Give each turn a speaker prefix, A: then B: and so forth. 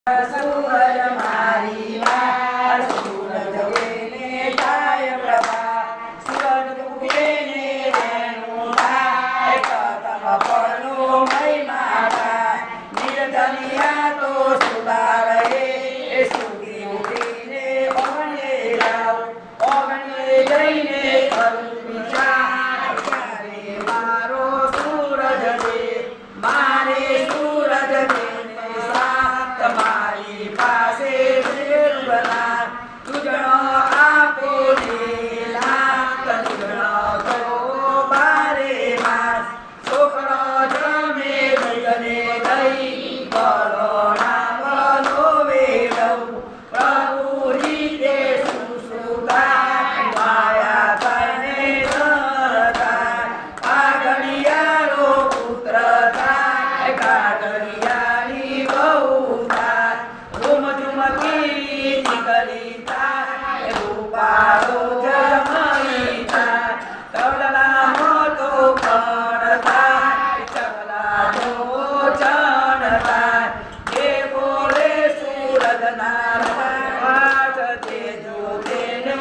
A: सूरज मारी मार सूरज उगेने થાય પ્રભા सूरज उगेने એનું થાય કતમ પરનું મહિમા થાય નિર્ધનિયા તો સુધાર એ સુગી ઉઠીને ઓગણે જાવ ઓગણે જઈને કરું વિચાર ક્યારે મારો સૂરજ દે મારે સૂરજ દે તમારી પાસે બના તુજણો આપો લીલા તુજણો કરો બારે માસ છોકરો જમે ગગને ગઈ બોલો નામનો વેડવ પ્રભુ રીતે સુસુતા માયા તને સરતા આગળિયારો પુત્ર થાય કાગળિયાની બહુ રૂપાળો જમઈ થાય તળલા મોટો પણ થાય ચકલા ચણ થાય જે બોલે સૂરજ ના તે જો તેને